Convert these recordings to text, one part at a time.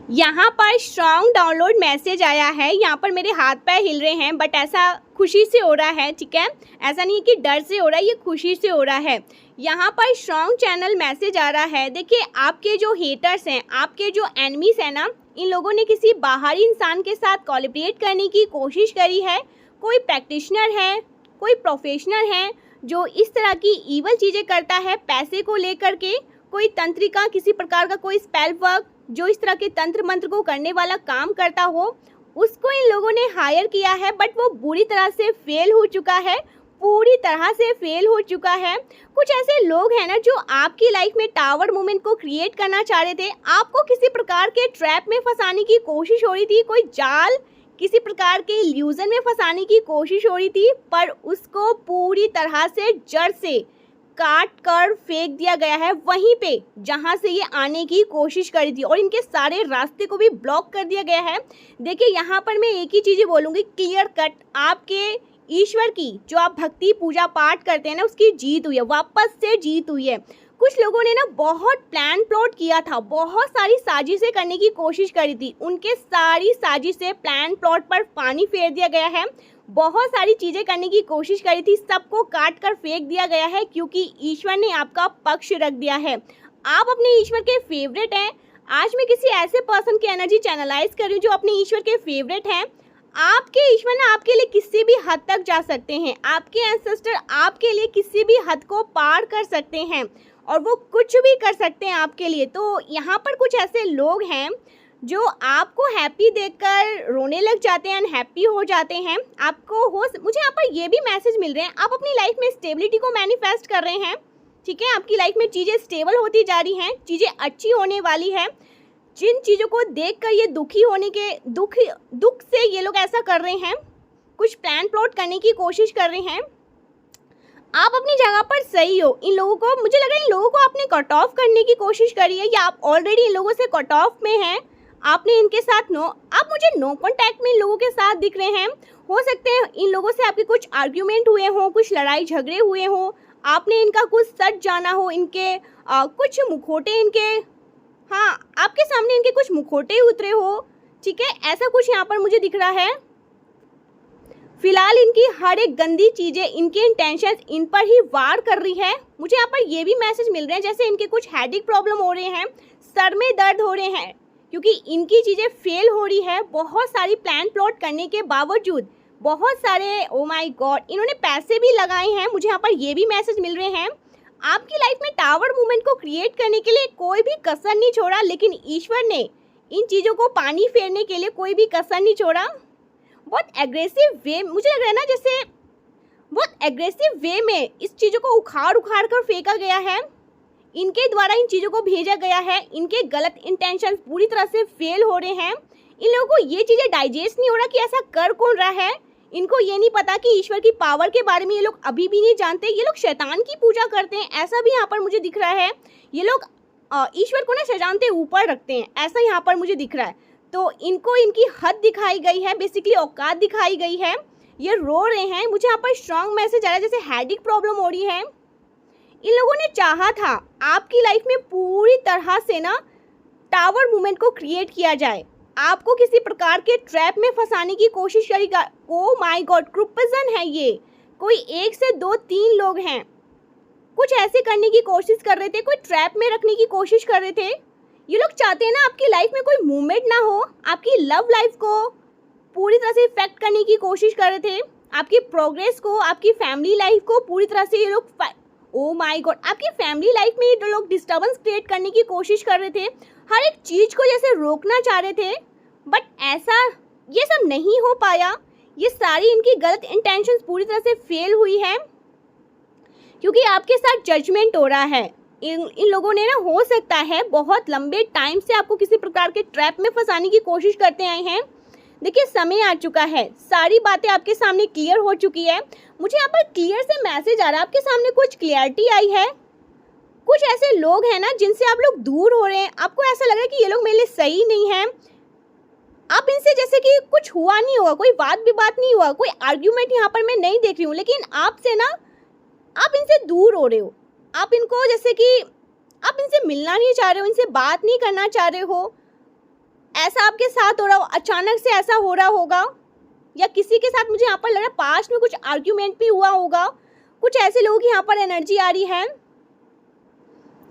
यहाँ पर strong download message आया है। यहाँ पर मेरे हाथ पैर हिल रहे हैं, बट ऐसा खुशी से हो रहा है, ठीक है। ऐसा नहीं है कि डर से हो रहा है, ये खुशी से हो रहा है। यहाँ पर स्ट्रॉन्ग चैनल मैसेज आ रहा है। देखिए, आपके जो हेटर्स हैं, आपके जो एनिमीज हैं ना, इन लोगों ने किसी बाहरी इंसान के साथ कोलैबोरेट करने की कोशिश करी है। कोई प्रैक्टिशनर है, कोई प्रोफेशनल है जो इस तरह की ईवल चीज़ें करता है पैसे को लेकर के। कोई तंत्रिका, किसी प्रकार का कोई स्पेल वर्क जो इस तरह के तंत्र मंत्र को करने वाला काम करता हो, उसको इन लोगों ने हायर किया है। बट वो बुरी तरह से फेल हो चुका है, पूरी तरह से फेल हो चुका है। कुछ ऐसे लोग हैं ना जो आपकी लाइफ में टावर मूवमेंट को क्रिएट करना चाह रहे थे, आपको किसी प्रकार के ट्रैप में फंसाने की कोशिश हो रही थी, कोई जाल, किसी प्रकार के इल्यूजन में फंसाने की कोशिश हो रही थी, पर उसको पूरी तरह से जड़ से काट कर फेंक दिया गया है वहीं पे जहां से ये आने की कोशिश करी थी, और इनके सारे रास्ते को भी ब्लॉक कर दिया गया है। देखिए, यहाँ पर मैं एक ही चीज़ बोलूँगी, क्लियर कट, आपके ईश्वर की जो आप भक्ति पूजा पाठ करते हैं ना, उसकी जीत हुई है, वापस से जीत हुई है। कुछ लोगों ने ना बहुत प्लान प्लॉट किया था, बहुत सारी साजिशें करने की कोशिश करी थी, उनके सारी साजिशें प्लान प्लॉट पर पानी फेर दिया गया है। बहुत सारी चीज़ें करने की कोशिश करी थी, सबको काट कर फेंक दिया गया है, क्योंकि ईश्वर ने आपका पक्ष रख दिया है। आप अपने ईश्वर के फेवरेट हैं। आज मैं किसी ऐसे पर्सन की एनर्जी चैनलाइज कर रही हूँ जो अपने ईश्वर के फेवरेट हैं। आपके ईश्वर ना आपके लिए किसी भी हद तक जा सकते हैं, आपके एंसेस्टर आपके लिए किसी भी हद को पार कर सकते हैं, और वो कुछ भी कर सकते हैं आपके लिए। तो यहाँ पर कुछ ऐसे लोग हैं जो आपको हैप्पी देखकर रोने लग जाते हैं, अनहैप्पी हो जाते हैं। आपको मुझे यहाँ पर ये भी मैसेज मिल रहे हैं, आप अपनी लाइफ में स्टेबिलिटी को मैनिफेस्ट कर रहे हैं, ठीक है। आपकी लाइफ में चीज़ें स्टेबल होती जा रही हैं, चीज़ें अच्छी होने वाली हैं। जिन चीज़ों को देखकर ये दुखी होने के दुख से ये लोग ऐसा कर रहे हैं, कुछ प्लान प्लॉट करने की कोशिश कर रहे हैं। आप अपनी जगह पर सही हो। इन लोगों को, मुझे लग रहा है इन लोगों को आपने कट ऑफ करने की कोशिश करी है, या आप ऑलरेडी इन लोगों से कट ऑफ में हैं। आपने इनके साथ आप मुझे नो कांटेक्ट में इन लोगों के साथ दिख रहे हैं। हो सकते हैं इन लोगों से आपके कुछ आर्ग्यूमेंट हुए हों, कुछ लड़ाई झगड़े हुए हों, आपने इनका कुछ सच जाना हो, इनके कुछ मुखौटे, इनके, हाँ, आपके सामने इनके कुछ मुखौटे उतरे हो, ठीक है। ऐसा कुछ यहाँ पर मुझे दिख रहा है। फिलहाल इनकी हर एक गंदी चीज़ें, इनके इंटेंशंस इन पर ही वार कर रही है। मुझे यहाँ पर ये भी मैसेज मिल रहे हैं जैसे इनके कुछ हेडेक प्रॉब्लम हो रहे हैं, सर में दर्द हो रहे हैं, क्योंकि इनकी चीज़ें फेल हो रही है। बहुत सारी प्लान प्लॉट करने के बावजूद, बहुत सारे, ओ माय गॉड, इन्होंने पैसे भी लगाए हैं। मुझे यहाँ पर ये भी मैसेज मिल रहे हैं। आपकी लाइफ में टावर मूवमेंट को क्रिएट करने के लिए कोई भी कसर नहीं छोड़ा, लेकिन ईश्वर ने इन चीज़ों को पानी फेरने के लिए कोई भी कसर नहीं छोड़ा। बहुत एग्रेसिव वे, मुझे लग रहा है ना जैसे बहुत एग्रेसिव वे में इस चीज़ों को उखाड़ उखाड़ कर फेंका गया है, इनके द्वारा इन चीज़ों को भेजा गया है। इनके गलत इंटेंशन पूरी तरह से फेल हो रहे हैं। इन लोगों को ये चीज़ें डाइजेस्ट नहीं हो रहा कि ऐसा कर कौन रहा है। इनको ये नहीं पता कि ईश्वर की पावर के बारे में ये लोग अभी भी नहीं जानते। ये लोग शैतान की पूजा करते हैं, ऐसा भी यहाँ पर मुझे दिख रहा है। ये लोग ईश्वर को ना शैतान से ऊपर रखते हैं, ऐसा यहाँ पर मुझे दिख रहा है। तो इनको इनकी हद दिखाई गई है, बेसिकली औकात दिखाई गई है। ये रो रहे हैं। मुझे यहाँ पर स्ट्रॉन्ग मैसेज आ रहा है जैसे हेडेक प्रॉब्लम हो रही है। इन लोगों ने चाहा था आपकी लाइफ में पूरी तरह से ना टावर मूवमेंट को क्रिएट किया जाए, आपको किसी प्रकार के ट्रैप में फंसाने की कोशिश करेगा। ओ माय गॉड, ग्रुपिज्म है ये, कोई 1 से 2 3 लोग हैं, कुछ ऐसे करने की कोशिश कर रहे थे, कोई ट्रैप में रखने की कोशिश कर रहे थे। ये लोग चाहते हैं ना आपकी लाइफ में कोई मूवमेंट ना हो, आपकी लव लाइफ को पूरी तरह से इफेक्ट करने की कोशिश कर रहे थे, आपकी प्रोग्रेस को, आपकी फैमिली लाइफ को पूरी तरह से ये लोग, ओ माय गॉड, आपकी फैमिली लाइफ में ये लोग डिस्टर्बेंस क्रिएट करने की कोशिश कर रहे थे, हर एक चीज़ को जैसे रोकना चाह रहे थे। बट ऐसा ये सब नहीं हो पाया। ये सारी इनकी गलत इंटेंशंस पूरी तरह से फेल हुई है, क्योंकि आपके साथ जजमेंट हो रहा है। इन लोगों ने ना, हो सकता है बहुत लंबे टाइम से आपको किसी प्रकार के ट्रैप में फंसाने की कोशिश करते आए हैं। देखिए, समय आ चुका है, सारी बातें आपके सामने क्लियर हो चुकी है। मुझे यहाँ पर क्लियर से मैसेज आ रहा है, आपके सामने कुछ क्लियरिटी आई है। कुछ ऐसे लोग हैं ना जिनसे आप लोग दूर हो रहे हैं, आपको ऐसा लग रहा है कि ये लोग मेरे लिए सही नहीं हैं। आप इनसे जैसे कि कुछ हुआ नहीं होगा, कोई बात विवाद नहीं हुआ, कोई आर्ग्यूमेंट यहाँ पर मैं नहीं देख रही हूँ, लेकिन आपसे ना, आप इनसे दूर हो रहे हो। आप इनको जैसे कि आप इनसे मिलना नहीं चाह रहे हो, इनसे बात नहीं करना चाह रहे हो, ऐसा आपके साथ हो रहा हो, अचानक से ऐसा हो रहा होगा, या किसी के साथ मुझे यहाँ पर लग रहा है पास्ट में कुछ आर्ग्यूमेंट भी हुआ होगा, कुछ ऐसे लोगों की यहाँ पर एनर्जी आ रही है।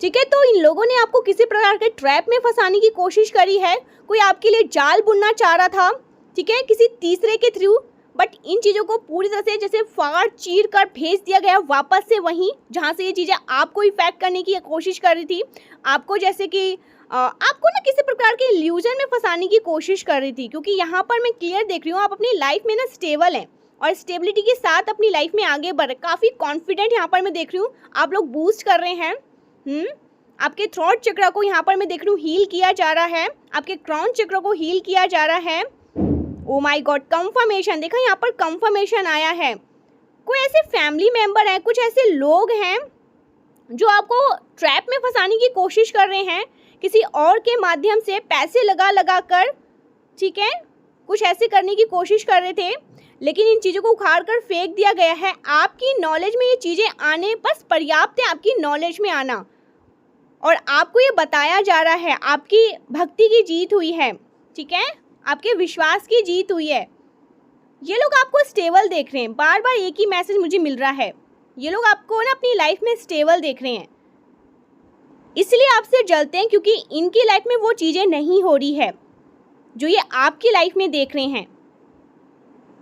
ठीक है, तो इन लोगों ने आपको किसी प्रकार के ट्रैप में फंसाने की कोशिश करी है, कोई आपके लिए जाल बुनना चाह रहा था, ठीक है, किसी तीसरे के थ्रू, बट इन चीज़ों को पूरी तरह से जैसे फाड़ चीर कर भेज दिया गया वापस से वहीं जहाँ से ये चीज़ें आपको इफेक्ट करने की कोशिश कर रही थी, आपको जैसे कि आपको ना किसी प्रकार के इल्यूजन में फंसाने की कोशिश कर रही थी। क्योंकि यहाँ पर मैं क्लियर देख रही हूँ आप अपनी लाइफ में ना स्टेबल हैं और स्टेबिलिटी के साथ अपनी लाइफ में आगे बढ़ रहे, काफ़ी कॉन्फिडेंट यहाँ पर मैं देख रही हूँ आप लोग बूस्ट कर रहे हैं। आपके थ्रोट चक्र को यहाँ पर मैं देख रही हूँ हील किया जा रहा है, आपके क्राउन चक्र को हील किया जा रहा है। ओ माय गॉड, कंफर्मेशन देखा, यहाँ पर कंफर्मेशन आया है। कोई ऐसे फैमिली मेंबर हैं, कुछ ऐसे लोग हैं जो आपको ट्रैप में फंसाने की कोशिश कर रहे हैं किसी और के माध्यम से, पैसे लगा कर, ठीक है, कुछ ऐसे करने की कोशिश कर रहे थे, लेकिन इन चीज़ों को उखाड़ कर फेंक दिया गया है। आपकी नॉलेज में ये चीज़ें आने बस पर्याप्त है, आपकी नॉलेज में आना, और आपको ये बताया जा रहा है आपकी भक्ति की जीत हुई है, ठीक है, आपके विश्वास की जीत हुई है। ये लोग आपको स्टेबल देख रहे हैं, बार बार एक ही मैसेज मुझे मिल रहा है, ये लोग आपको ना अपनी लाइफ में स्टेबल देख रहे हैं, इसलिए आपसे जलते हैं क्योंकि इनकी लाइफ में वो चीज़ें नहीं हो रही है जो ये आपकी लाइफ में देख रहे हैं,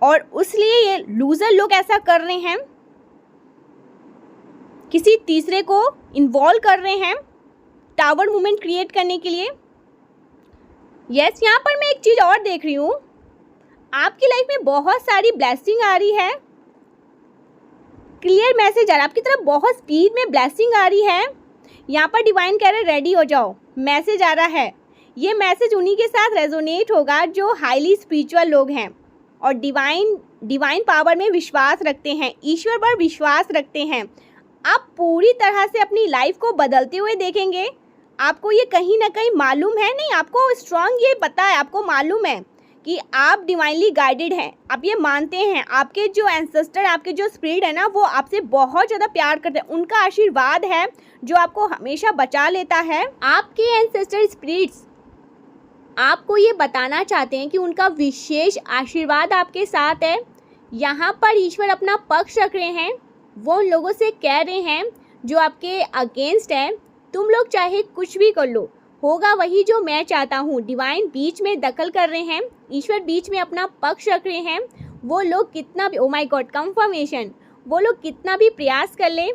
और इसलिए ये लूजर लोग ऐसा कर रहे हैं, किसी तीसरे को इन्वॉल्व कर रहे हैं टावर मूवमेंट क्रिएट करने के लिए। यस, यहाँ पर मैं एक चीज़ और देख रही हूँ, आपकी लाइफ में बहुत सारी ब्लेसिंग आ रही है, क्लियर मैसेज आ रहा है, आपकी तरफ बहुत स्पीड में ब्लेसिंग आ रही है। यहाँ पर डिवाइन कह रहे रेडी हो जाओ, मैसेज आ रहा है। ये मैसेज उन्हीं के साथ रेजोनेट होगा जो हाईली स्पिरिचुअल लोग हैं और डिवाइन पावर में विश्वास रखते हैं, ईश्वर पर विश्वास रखते हैं। आप पूरी तरह से अपनी लाइफ को बदलते हुए देखेंगे। आपको ये कहीं ना कहीं मालूम है, नहीं आपको स्ट्रांग ये पता है, आपको मालूम है कि आप डिवाइनली गाइडेड हैं, आप ये मानते हैं, आपके जो एंसेस्टर, आपके जो स्पिरिट है ना, वो आपसे बहुत ज़्यादा प्यार करते हैं, उनका आशीर्वाद है जो आपको हमेशा बचा लेता है। आपके एंसेस्टर स्पिरिट्स आपको ये बताना चाहते हैं कि उनका विशेष आशीर्वाद आपके साथ है। यहाँ पर ईश्वर अपना पक्ष रख रहे हैं, वो उन लोगों से कह रहे हैं जो आपके अगेंस्ट हैं, तुम लोग चाहे कुछ भी कर लो, होगा वही जो मैं चाहता हूँ। डिवाइन बीच में दखल कर रहे हैं, ईश्वर बीच में अपना पक्ष रख रहे हैं। वो लोग कितना भी, ओ माय गॉड, कंफर्मेशन, वो लोग कितना भी प्रयास कर लें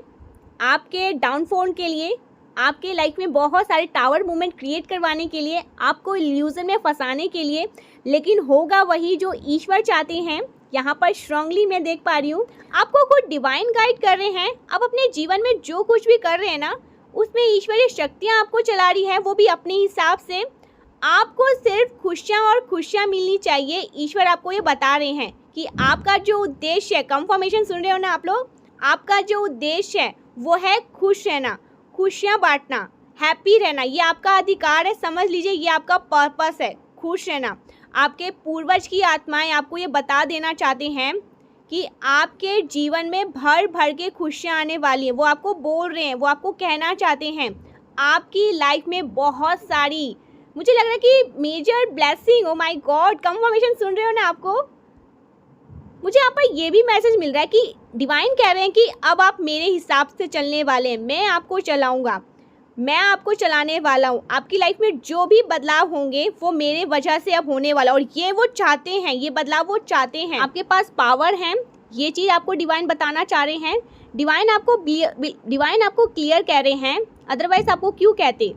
आपके डाउनफॉल के लिए, आपके लाइफ में बहुत सारे टावर मूवमेंट क्रिएट करवाने के लिए, आपको इल्यूजन में फंसाने के लिए, लेकिन होगा वही जो ईश्वर चाहते हैं। यहाँ पर स्ट्रांगली मैं देख पा रही हूँ आपको कुछ डिवाइन गाइड कर रहे हैं। आप अपने जीवन में जो कुछ भी कर रहे हैं ना, उसमें ईश्वरीय शक्तियाँ आपको चला रही है, वो भी अपने हिसाब से। आपको सिर्फ खुशियाँ और खुशियाँ मिलनी चाहिए। ईश्वर आपको ये बता रहे हैं कि आपका जो उद्देश्य है, कंफर्मेशन सुन रहे हो ना आप लोग, आपका जो उद्देश्य है वो है खुश रहना, खुशियाँ बांटना, हैप्पी रहना, ये आपका अधिकार है। समझ लीजिए ये आपका पर्पस है, खुश रहना। आपके पूर्वज की आत्माएं आपको ये बता देना चाहते हैं कि आपके जीवन में भर भर के खुशियाँ आने वाली हैं। वो आपको बोल रहे हैं, वो आपको कहना चाहते हैं आपकी लाइफ में बहुत सारी, मुझे लग रहा है कि major blessing, oh my God, confirmation सुन रहे हो ना आपको। मुझे यहाँ पर ये भी मैसेज मिल रहा है कि डिवाइन कह रहे हैं कि अब आप मेरे हिसाब से चलने वाले हैं, मैं आपको चलाऊँगा, मैं आपको चलाने वाला हूँ। आपकी लाइफ में जो भी बदलाव होंगे वो मेरे वजह से अब होने वाला, और ये वो चाहते हैं, ये बदलाव वो चाहते हैं। आपके पास पावर है, ये चीज़ आपको डिवाइन बताना चाह रहे हैं। डिवाइन आपको क्लियर कह रहे हैं, अदरवाइज आपको क्यों कहते।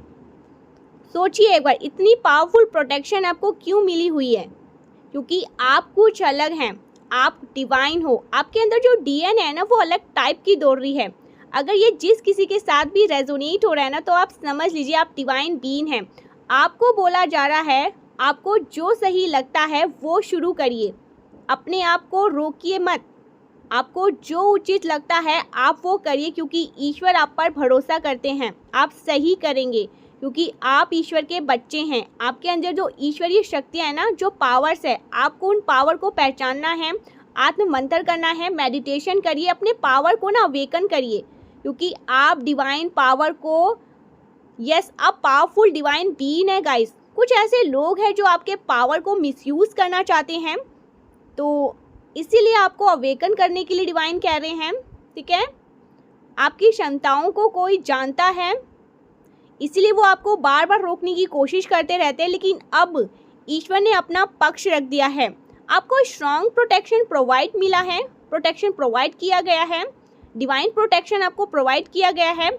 सोचिए एक बार, इतनी पावरफुल प्रोटेक्शन आपको क्यों मिली हुई है? क्योंकि आप कुछ अलग हैं, आप डिवाइन हो। आपके अंदर जो डीएनए है ना, वो अलग टाइप की दौड़ रही है। अगर ये जिस किसी के साथ भी रेजोनेट हो रहा है ना, तो आप समझ लीजिए आप डिवाइन बीइंग हैं। आपको बोला जा रहा है, आपको जो सही लगता है वो शुरू करिए, अपने आप को रोकिए मत। आपको जो उचित लगता है आप वो करिए, क्योंकि ईश्वर आप पर भरोसा करते हैं, आप सही करेंगे, क्योंकि आप ईश्वर के बच्चे हैं। आपके अंदर जो ईश्वरीय शक्तियाँ हैं ना, जो पावर्स है, आपको उन पावर को पहचानना है, आत्म मंथन करना है, मेडिटेशन करिए, अपने पावर को ना अवेकन करिए, क्योंकि आप डिवाइन पावर को, यस, आप पावरफुल डिवाइन बीइंग है गाइस। कुछ ऐसे लोग हैं जो आपके पावर को मिसयूज़ करना चाहते हैं, तो इसीलिए आपको अवेकन करने के लिए डिवाइन कह रहे हैं, ठीक है। आपकी क्षमताओं को कोई जानता है, इसीलिए वो आपको बार बार रोकने की कोशिश करते रहते हैं, लेकिन अब ईश्वर ने अपना पक्ष रख दिया है। आपको स्ट्रॉन्ग प्रोटेक्शन प्रोवाइड मिला है, प्रोटेक्शन प्रोवाइड किया गया है, डिवाइन प्रोटेक्शन आपको प्रोवाइड किया गया है।